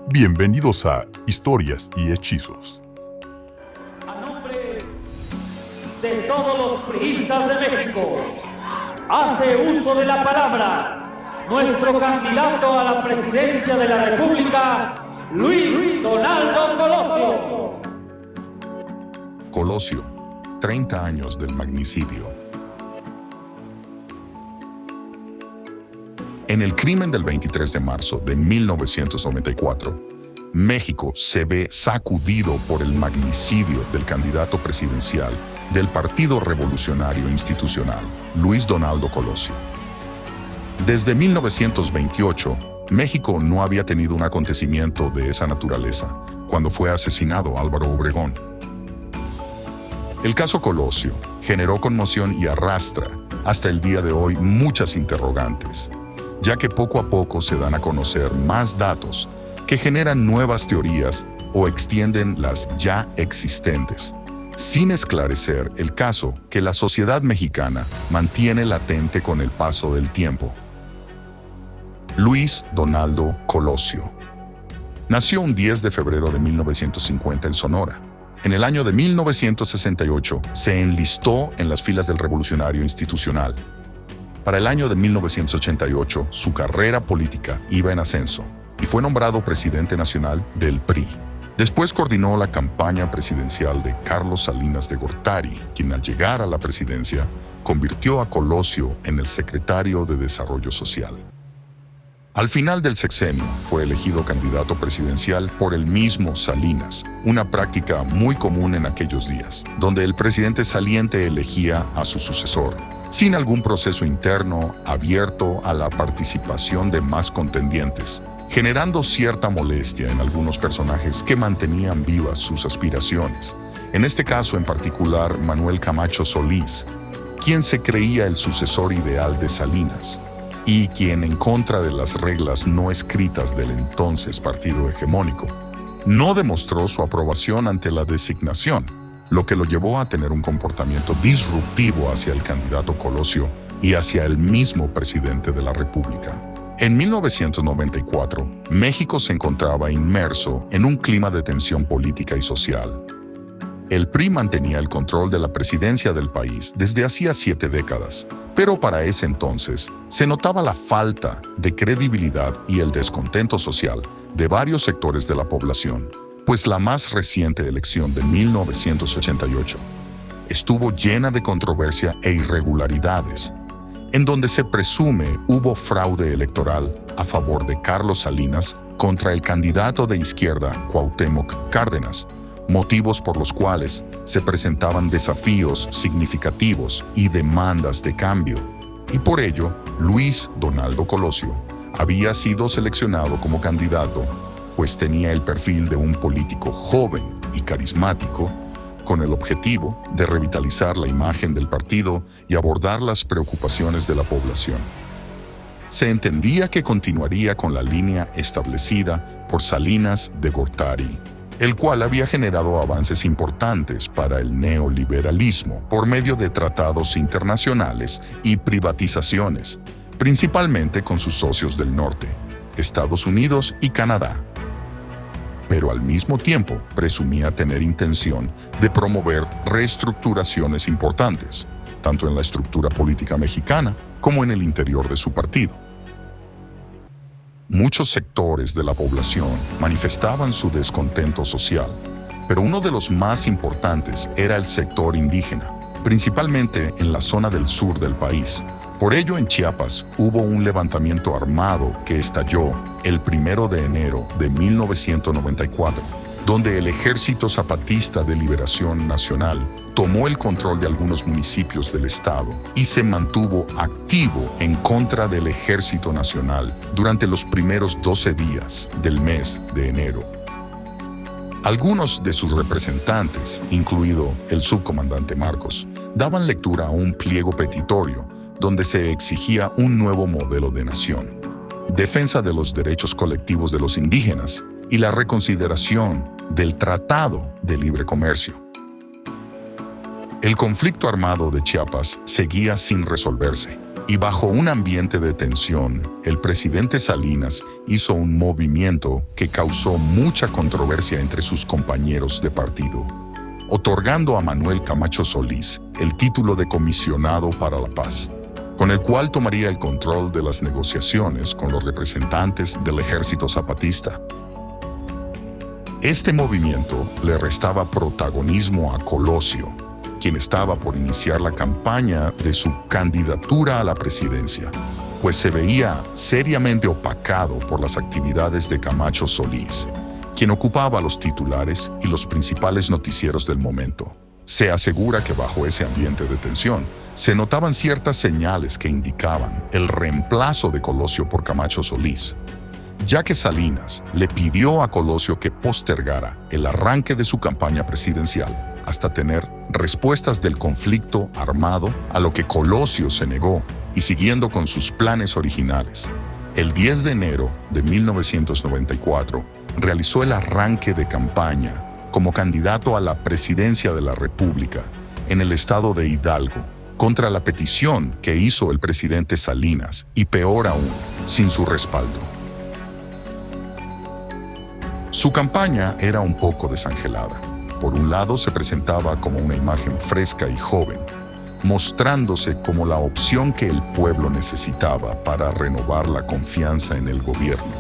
Bienvenidos a Historias y Hechizos. A nombre de todos los priistas de México, hace uso de la palabra nuestro candidato a la presidencia de la República, Luis Donaldo Colosio. Colosio, 30 años del magnicidio. En el crimen del 23 de marzo de 1994, México se ve sacudido por el magnicidio del candidato presidencial del Partido Revolucionario Institucional, Luis Donaldo Colosio. Desde 1928, México no había tenido un acontecimiento de esa naturaleza cuando fue asesinado Álvaro Obregón. El caso Colosio generó conmoción y arrastra hasta el día de hoy muchas interrogantes, ya que poco a poco se dan a conocer más datos que generan nuevas teorías o extienden las ya existentes, sin esclarecer el caso que la sociedad mexicana mantiene latente con el paso del tiempo. Luis Donaldo Colosio nació un 10 de febrero de 1950 en Sonora. En el año de 1968 se enlistó en las filas del Revolucionario Institucional. Para el año de 1988, su carrera política iba en ascenso y fue nombrado presidente nacional del PRI. Después coordinó la campaña presidencial de Carlos Salinas de Gortari, quien al llegar a la presidencia convirtió a Colosio en el secretario de Desarrollo Social. Al final del sexenio fue elegido candidato presidencial por el mismo Salinas, una práctica muy común en aquellos días, donde el presidente saliente elegía a su sucesor, sin algún proceso interno abierto a la participación de más contendientes, generando cierta molestia en algunos personajes que mantenían vivas sus aspiraciones. En este caso en particular, Manuel Camacho Solís, quien se creía el sucesor ideal de Salinas, y quien, en contra de las reglas no escritas del entonces partido hegemónico, no demostró su aprobación ante la designación, lo que lo llevó a tener un comportamiento disruptivo hacia el candidato Colosio y hacia el mismo presidente de la República. En 1994, México se encontraba inmerso en un clima de tensión política y social. El PRI mantenía el control de la presidencia del país desde hacía 7 décadas, pero para ese entonces se notaba la falta de credibilidad y el descontento social de varios sectores de la población, pues la más reciente elección de 1988 estuvo llena de controversia e irregularidades, en donde se presume hubo fraude electoral a favor de Carlos Salinas contra el candidato de izquierda Cuauhtémoc Cárdenas, motivos por los cuales se presentaban desafíos significativos y demandas de cambio, y por ello Luis Donaldo Colosio había sido seleccionado como candidato, pues tenía el perfil de un político joven y carismático, con el objetivo de revitalizar la imagen del partido y abordar las preocupaciones de la población. Se entendía que continuaría con la línea establecida por Salinas de Gortari, el cual había generado avances importantes para el neoliberalismo por medio de tratados internacionales y privatizaciones, principalmente con sus socios del norte, Estados Unidos y Canadá. Pero al mismo tiempo presumía tener intención de promover reestructuraciones importantes, tanto en la estructura política mexicana como en el interior de su partido. Muchos sectores de la población manifestaban su descontento social, pero uno de los más importantes era el sector indígena, principalmente en la zona del sur del país. Por ello, en Chiapas hubo un levantamiento armado que estalló el 1 de enero de 1994, donde el Ejército Zapatista de Liberación Nacional tomó el control de algunos municipios del estado y se mantuvo activo en contra del Ejército Nacional durante los primeros 12 días del mes de enero. Algunos de sus representantes, incluido el subcomandante Marcos, daban lectura a un pliego petitorio donde se exigía un nuevo modelo de nación, defensa de los derechos colectivos de los indígenas y la reconsideración del Tratado de Libre Comercio. El conflicto armado de Chiapas seguía sin resolverse Y bajo un ambiente de tensión, el presidente Salinas hizo un movimiento que causó mucha controversia entre sus compañeros de partido, otorgando a Manuel Camacho Solís el título de comisionado para la paz, con el cual tomaría el control de las negociaciones con los representantes del Ejército Zapatista. Este movimiento le restaba protagonismo a Colosio, quien estaba por iniciar la campaña de su candidatura a la presidencia, pues se veía seriamente opacado por las actividades de Camacho Solís, quien ocupaba los titulares y los principales noticieros del momento. Se asegura que bajo ese ambiente de tensión se notaban ciertas señales que indicaban el reemplazo de Colosio por Camacho Solís, ya que Salinas le pidió a Colosio que postergara el arranque de su campaña presidencial hasta tener respuestas del conflicto armado, a lo que Colosio se negó y siguiendo con sus planes originales. El 10 de enero de 1994 realizó el arranque de campaña como candidato a la presidencia de la República en el estado de Hidalgo, contra la petición que hizo el presidente Salinas y peor aún, sin su respaldo. Su campaña era un poco desangelada. Por un lado, se presentaba como una imagen fresca y joven, mostrándose como la opción que el pueblo necesitaba para renovar la confianza en el gobierno.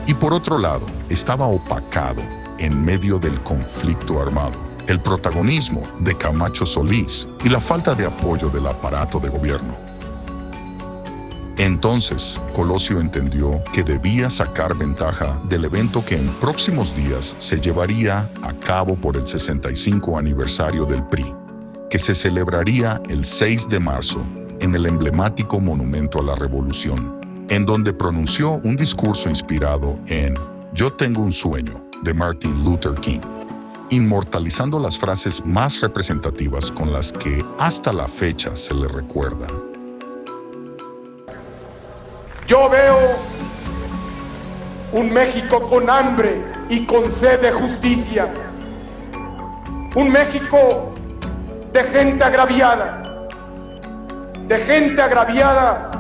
Y por otro lado, estaba opacado en medio del conflicto armado, el protagonismo de Camacho Solís y la falta de apoyo del aparato de gobierno. Entonces, Colosio entendió que debía sacar ventaja del evento que en próximos días se llevaría a cabo por el 65 aniversario del PRI, que se celebraría el 6 de marzo en el emblemático Monumento a la Revolución, en donde pronunció un discurso inspirado en Yo tengo un sueño, de Martin Luther King, inmortalizando las frases más representativas con las que hasta la fecha se le recuerda. Yo veo un México con hambre y con sed de justicia, un México de gente agraviada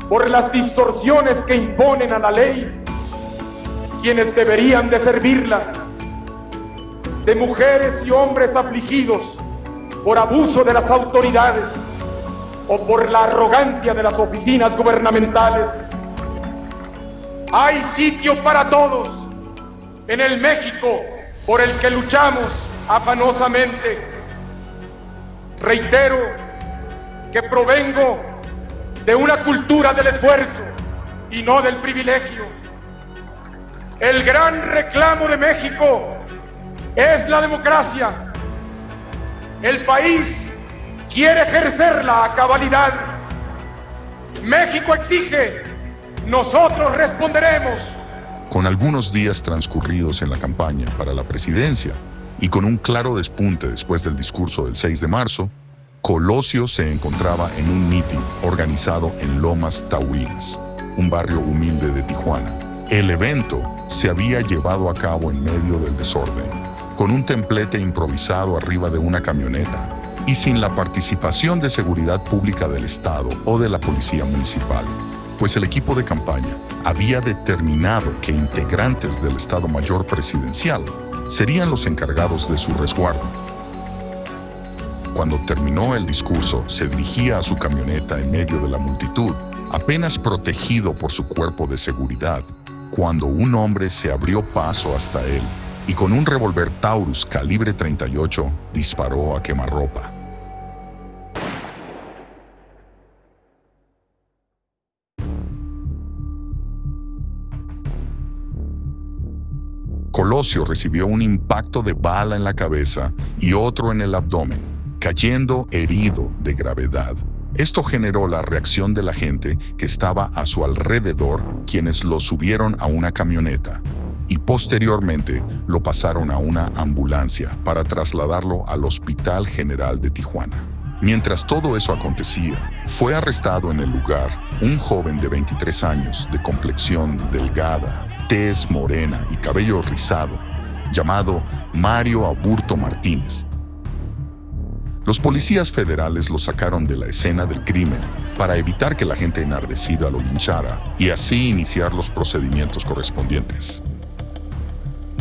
por las distorsiones que imponen a la ley quienes deberían de servirla, de mujeres y hombres afligidos por abuso de las autoridades o por la arrogancia de las oficinas gubernamentales. Hay sitio para todos en el México por el que luchamos afanosamente. Reitero que provengo de una cultura del esfuerzo y no del privilegio. El gran reclamo de México es la democracia. El país quiere ejercerla a cabalidad. México exige, nosotros responderemos. Con algunos días transcurridos en la campaña para la presidencia y con un claro despunte después del discurso del 6 de marzo, Colosio se encontraba en un mitin organizado en Lomas Taurinas, un barrio humilde de Tijuana. El evento se había llevado a cabo en medio del desorden, con un templete improvisado arriba de una camioneta y sin la participación de seguridad pública del Estado o de la Policía Municipal, pues el equipo de campaña había determinado que integrantes del Estado Mayor Presidencial serían los encargados de su resguardo. Cuando terminó el discurso, se dirigía a su camioneta en medio de la multitud, apenas protegido por su cuerpo de seguridad, cuando un hombre se abrió paso hasta él y con un revólver Taurus calibre 38 disparó a quemarropa. Colosio recibió un impacto de bala en la cabeza y otro en el abdomen, cayendo herido de gravedad. Esto generó la reacción de la gente que estaba a su alrededor, quienes lo subieron a una camioneta y posteriormente lo pasaron a una ambulancia para trasladarlo al Hospital General de Tijuana. Mientras todo eso acontecía, fue arrestado en el lugar un joven de 23 años de complexión delgada, tez morena y cabello rizado, llamado Mario Aburto Martínez. Los policías federales lo sacaron de la escena del crimen para evitar que la gente enardecida lo linchara y así iniciar los procedimientos correspondientes.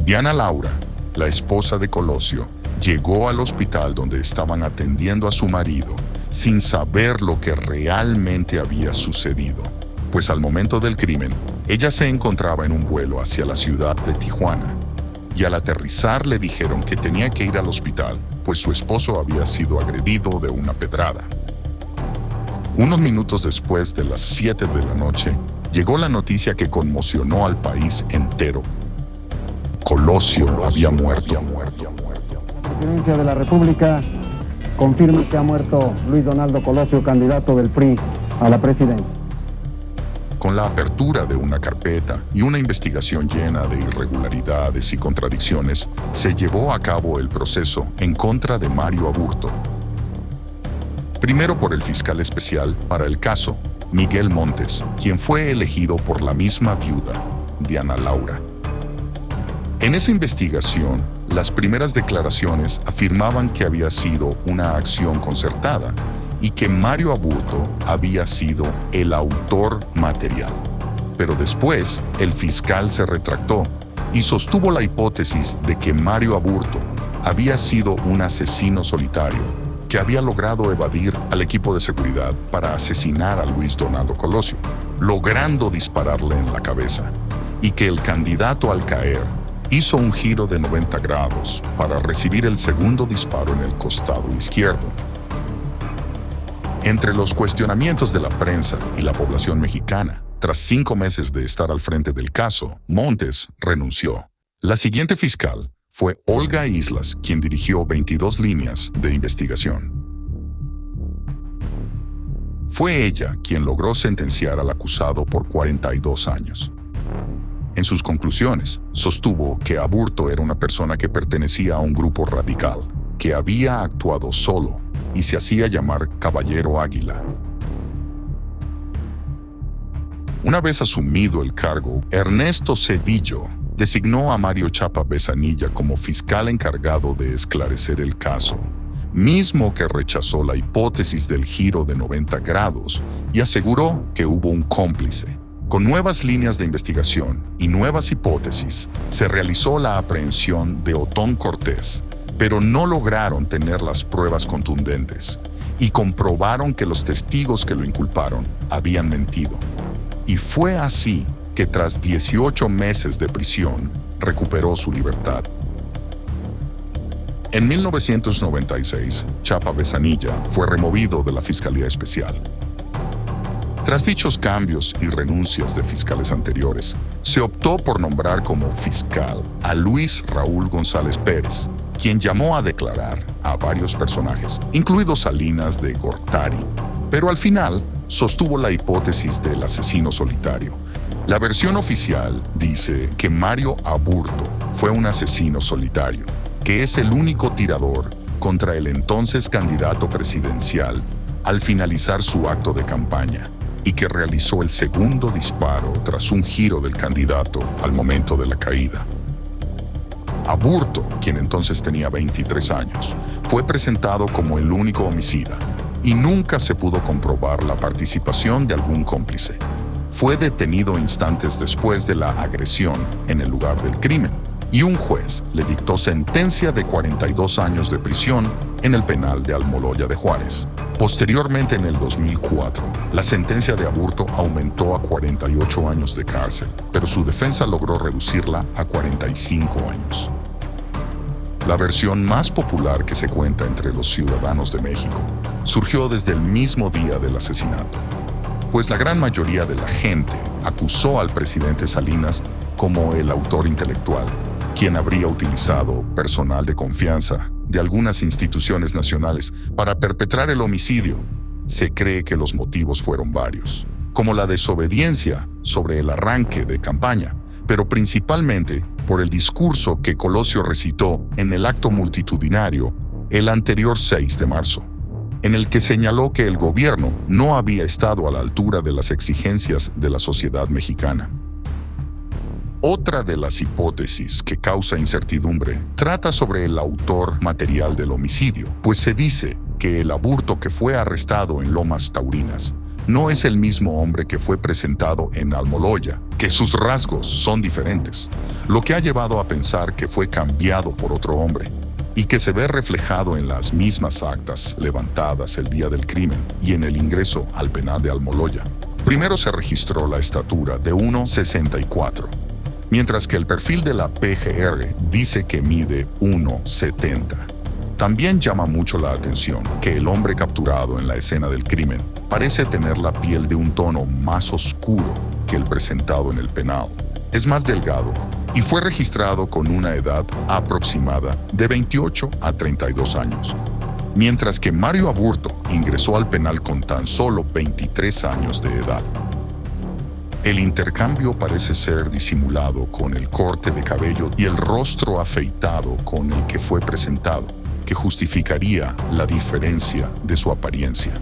Diana Laura, la esposa de Colosio, llegó al hospital donde estaban atendiendo a su marido sin saber lo que realmente había sucedido, pues al momento del crimen, ella se encontraba en un vuelo hacia la ciudad de Tijuana y al aterrizar le dijeron que tenía que ir al hospital, pues su esposo había sido agredido de una pedrada. Unos minutos después de las 7 de la noche, llegó la noticia que conmocionó al país entero. Colosio había muerto. La presidencia de la República confirma que ha muerto Luis Donaldo Colosio, candidato del PRI a la presidencia. Con la apertura de una carpeta y una investigación llena de irregularidades y contradicciones, se llevó a cabo el proceso en contra de Mario Aburto. Primero por el fiscal especial para el caso, Miguel Montes, quien fue elegido por la misma viuda, Diana Laura. En esa investigación, las primeras declaraciones afirmaban que había sido una acción concertada y que Mario Aburto había sido el autor material. Pero después, el fiscal se retractó y sostuvo la hipótesis de que Mario Aburto había sido un asesino solitario que había logrado evadir al equipo de seguridad para asesinar a Luis Donaldo Colosio, logrando dispararle en la cabeza, y que el candidato al caer hizo un giro de 90 grados para recibir el segundo disparo en el costado izquierdo. Entre los cuestionamientos de la prensa y la población mexicana, tras 5 meses de estar al frente del caso, Montes renunció. La siguiente fiscal fue Olga Islas, quien dirigió 22 líneas de investigación. Fue ella quien logró sentenciar al acusado por 42 años. En sus conclusiones, sostuvo que Aburto era una persona que pertenecía a un grupo radical, que había actuado solo y se hacía llamar Caballero Águila. Una vez asumido el cargo, Ernesto Zedillo designó a Mario Chapa Besanilla como fiscal encargado de esclarecer el caso, mismo que rechazó la hipótesis del giro de 90 grados y aseguró que hubo un cómplice. Con nuevas líneas de investigación y nuevas hipótesis, se realizó la aprehensión de Otón Cortés, pero no lograron tener las pruebas contundentes y comprobaron que los testigos que lo inculparon habían mentido. Y fue así que tras 18 meses de prisión, recuperó su libertad. En 1996, Chapa Besanilla fue removido de la Fiscalía Especial. Tras dichos cambios y renuncias de fiscales anteriores, se optó por nombrar como fiscal a Luis Raúl González Pérez, quien llamó a declarar a varios personajes, incluidos Salinas de Gortari, pero al final sostuvo la hipótesis del asesino solitario. La versión oficial dice que Mario Aburto fue un asesino solitario, que es el único tirador contra el entonces candidato presidencial al finalizar su acto de campaña y que realizó el segundo disparo tras un giro del candidato al momento de la caída. Aburto, quien entonces tenía 23 años, fue presentado como el único homicida y nunca se pudo comprobar la participación de algún cómplice. Fue detenido instantes después de la agresión en el lugar del crimen y un juez le dictó sentencia de 42 años de prisión en el penal de Almoloya de Juárez. Posteriormente, en el 2004, la sentencia de Aburto aumentó a 48 años de cárcel, pero su defensa logró reducirla a 45 años. La versión más popular que se cuenta entre los ciudadanos de México surgió desde el mismo día del asesinato, pues la gran mayoría de la gente acusó al presidente Salinas como el autor intelectual, quien habría utilizado personal de confianza de algunas instituciones nacionales para perpetrar el homicidio. Se cree que los motivos fueron varios, como la desobediencia sobre el arranque de campaña, pero principalmente por el discurso que Colosio recitó en el acto multitudinario el anterior 6 de marzo, en el que señaló que el gobierno no había estado a la altura de las exigencias de la sociedad mexicana. Otra de las hipótesis que causa incertidumbre trata sobre el autor material del homicidio, pues se dice que el Aburto que fue arrestado en Lomas Taurinas no es el mismo hombre que fue presentado en Almoloya, que sus rasgos son diferentes, lo que ha llevado a pensar que fue cambiado por otro hombre y que se ve reflejado en las mismas actas levantadas el día del crimen y en el ingreso al penal de Almoloya. Primero se registró la estatura de 1,64, mientras que el perfil de la PGR dice que mide 1,70. También llama mucho la atención que el hombre capturado en la escena del crimen parece tener la piel de un tono más oscuro que el presentado en el penal. Es más delgado y fue registrado con una edad aproximada de 28 a 32 años, mientras que Mario Aburto ingresó al penal con tan solo 23 años de edad. El intercambio parece ser disimulado con el corte de cabello y el rostro afeitado con el que fue presentado, que justificaría la diferencia de su apariencia.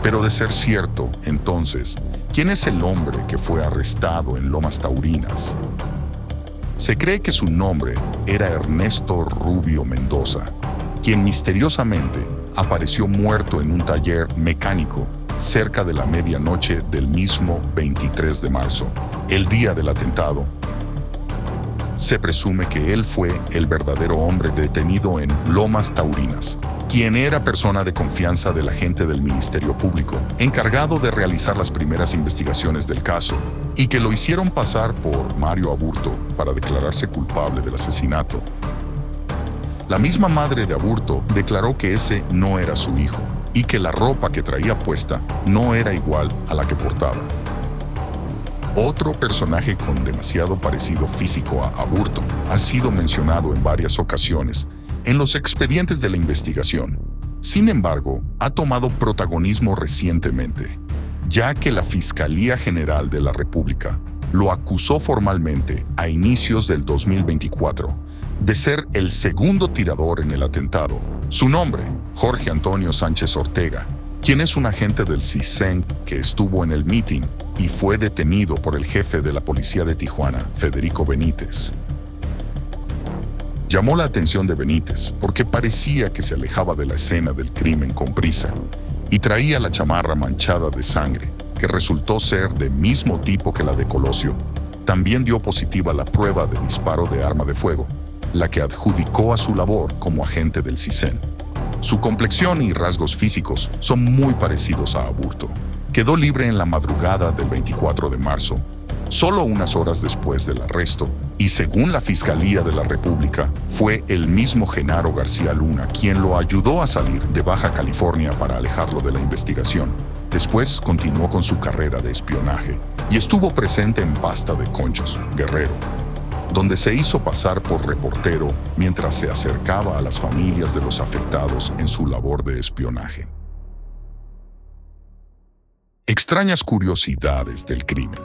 Pero de ser cierto, entonces, ¿quién es el hombre que fue arrestado en Lomas Taurinas? Se cree que su nombre era Ernesto Rubio Mendoza, quien misteriosamente apareció muerto en un taller mecánico cerca de la medianoche del mismo 23 de marzo, el día del atentado. Se presume que él fue el verdadero hombre detenido en Lomas Taurinas, quien era persona de confianza del agente del Ministerio Público, encargado de realizar las primeras investigaciones del caso, y que lo hicieron pasar por Mario Aburto para declararse culpable del asesinato. La misma madre de Aburto declaró que ese no era su hijo, y que la ropa que traía puesta no era igual a la que portaba. Otro personaje con demasiado parecido físico a Aburto ha sido mencionado en varias ocasiones en los expedientes de la investigación. Sin embargo, ha tomado protagonismo recientemente, ya que la Fiscalía General de la República lo acusó formalmente a inicios del 2024 de ser el segundo tirador en el atentado. Su nombre, Jorge Antonio Sánchez Ortega, quien es un agente del CISEN que estuvo en el mitin y fue detenido por el jefe de la policía de Tijuana, Federico Benítez. Llamó la atención de Benítez porque parecía que se alejaba de la escena del crimen con prisa y traía la chamarra manchada de sangre, que resultó ser del mismo tipo que la de Colosio. También dio positiva la prueba de disparo de arma de fuego, la que adjudicó a su labor como agente del CISEN. Su complexión y rasgos físicos son muy parecidos a Aburto. Quedó libre en la madrugada del 24 de marzo, solo unas horas después del arresto, y según la Fiscalía de la República, fue el mismo Genaro García Luna quien lo ayudó a salir de Baja California para alejarlo de la investigación. Después continuó con su carrera de espionaje y estuvo presente en Basta de Conchos, Guerrero, donde se hizo pasar por reportero mientras se acercaba a las familias de los afectados en su labor de espionaje. Extrañas curiosidades del crimen.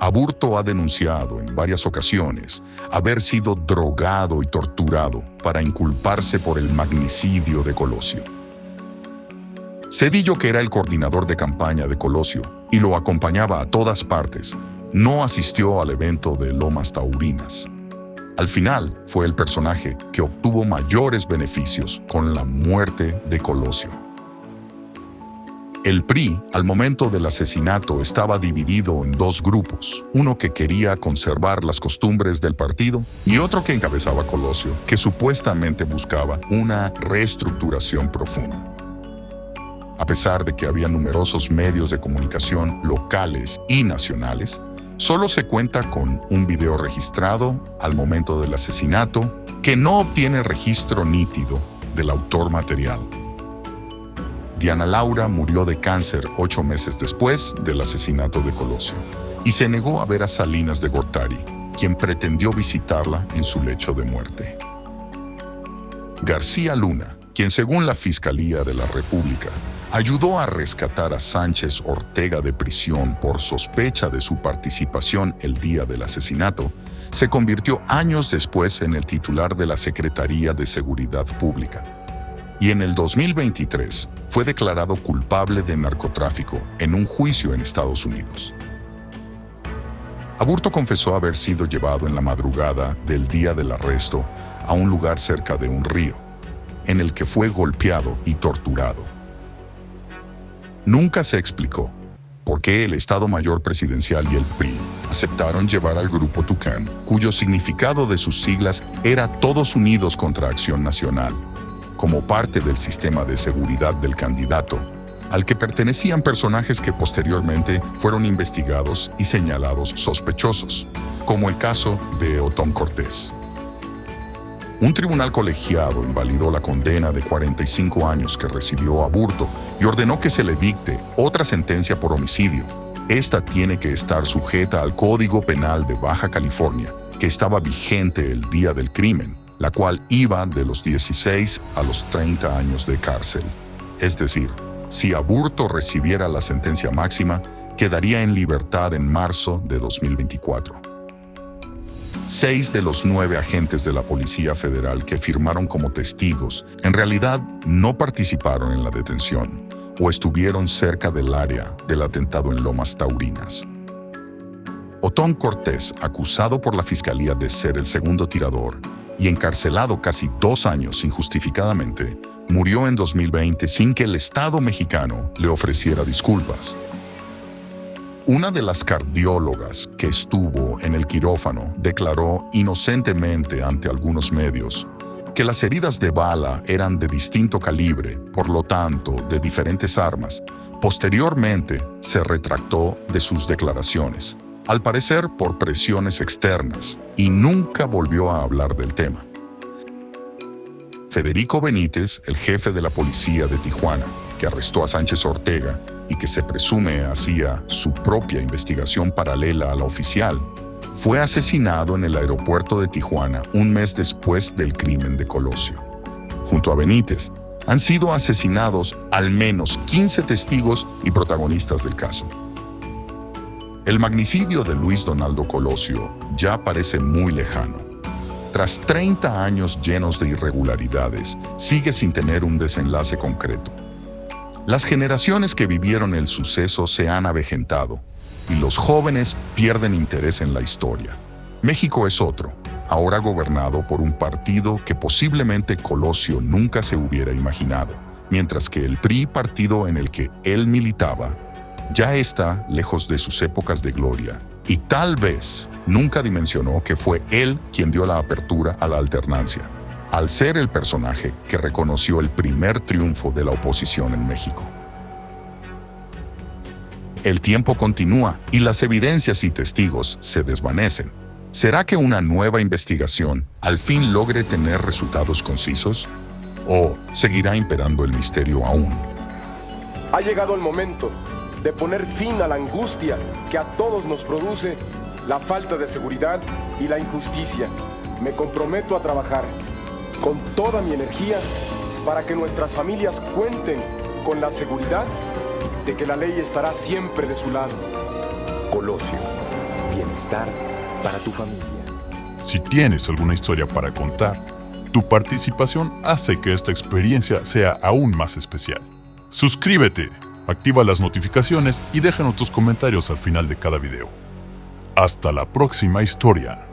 Aburto ha denunciado en varias ocasiones haber sido drogado y torturado para inculparse por el magnicidio de Colosio. Cedillo, que era el coordinador de campaña de Colosio y lo acompañaba a todas partes, no asistió al evento de Lomas Taurinas. Al final, fue el personaje que obtuvo mayores beneficios con la muerte de Colosio. El PRI, al momento del asesinato, estaba dividido en dos grupos, uno que quería conservar las costumbres del partido y otro que encabezaba Colosio, que supuestamente buscaba una reestructuración profunda. A pesar de que había numerosos medios de comunicación locales y nacionales, solo se cuenta con un video registrado al momento del asesinato que no obtiene registro nítido del autor material. Diana Laura murió de cáncer 8 meses después del asesinato de Colosio y se negó a ver a Salinas de Gortari, quien pretendió visitarla en su lecho de muerte. García Luna, quien según la Fiscalía de la República ayudó a rescatar a Sánchez Ortega de prisión por sospecha de su participación el día del asesinato, se convirtió años después en el titular de la Secretaría de Seguridad Pública. Y en el 2023 fue declarado culpable de narcotráfico en un juicio en Estados Unidos. Aburto confesó haber sido llevado en la madrugada del día del arresto a un lugar cerca de un río, en el que fue golpeado y torturado. Nunca se explicó por qué el Estado Mayor Presidencial y el PRI aceptaron llevar al Grupo Tucán, cuyo significado de sus siglas era Todos Unidos contra Acción Nacional, como parte del sistema de seguridad del candidato, al que pertenecían personajes que posteriormente fueron investigados y señalados sospechosos, como el caso de Otón Cortés. Un tribunal colegiado invalidó la condena de 45 años que recibió Aburto y ordenó que se le dicte otra sentencia por homicidio. Esta tiene que estar sujeta al Código Penal de Baja California, que estaba vigente el día del crimen, la cual iba de los 16 a los 30 años de cárcel. Es decir, si Aburto recibiera la sentencia máxima, quedaría en libertad en marzo de 2024. 6 de los 9 agentes de la Policía Federal que firmaron como testigos en realidad no participaron en la detención o estuvieron cerca del área del atentado en Lomas Taurinas. Otón Cortés, acusado por la Fiscalía de ser el segundo tirador y encarcelado casi 2 años injustificadamente, murió en 2020 sin que el Estado mexicano le ofreciera disculpas. Una de las cardiólogas que estuvo en el quirófano declaró inocentemente ante algunos medios que las heridas de bala eran de distinto calibre, por lo tanto, de diferentes armas. Posteriormente, se retractó de sus declaraciones, al parecer por presiones externas, y nunca volvió a hablar del tema. Federico Benítez, el jefe de la policía de Tijuana, que arrestó a Sánchez Ortega y que se presume hacía su propia investigación paralela a la oficial, fue asesinado en el aeropuerto de Tijuana un mes después del crimen de Colosio. Junto a Benítez, han sido asesinados al menos 15 testigos y protagonistas del caso. El magnicidio de Luis Donaldo Colosio ya parece muy lejano. Tras 30 años llenos de irregularidades, sigue sin tener un desenlace concreto. Las generaciones que vivieron el suceso se han avejentado y los jóvenes pierden interés en la historia. México es otro, ahora gobernado por un partido que posiblemente Colosio nunca se hubiera imaginado, mientras que el PRI, partido en el que él militaba, ya está lejos de sus épocas de gloria y tal vez nunca dimensionó que fue él quien dio la apertura a la alternancia, al ser el personaje que reconoció el primer triunfo de la oposición en México. El tiempo continúa y las evidencias y testigos se desvanecen. ¿Será que una nueva investigación al fin logre tener resultados concisos? ¿O seguirá imperando el misterio aún? Ha llegado el momento de poner fin a la angustia que a todos nos produce la falta de seguridad y la injusticia. Me comprometo a trabajar con toda mi energía para que nuestras familias cuenten con la seguridad de que la ley estará siempre de su lado. Colosio, bienestar para tu familia. Si tienes alguna historia para contar, tu participación hace que esta experiencia sea aún más especial. Suscríbete, activa las notificaciones y déjanos tus comentarios al final de cada video. Hasta la próxima historia.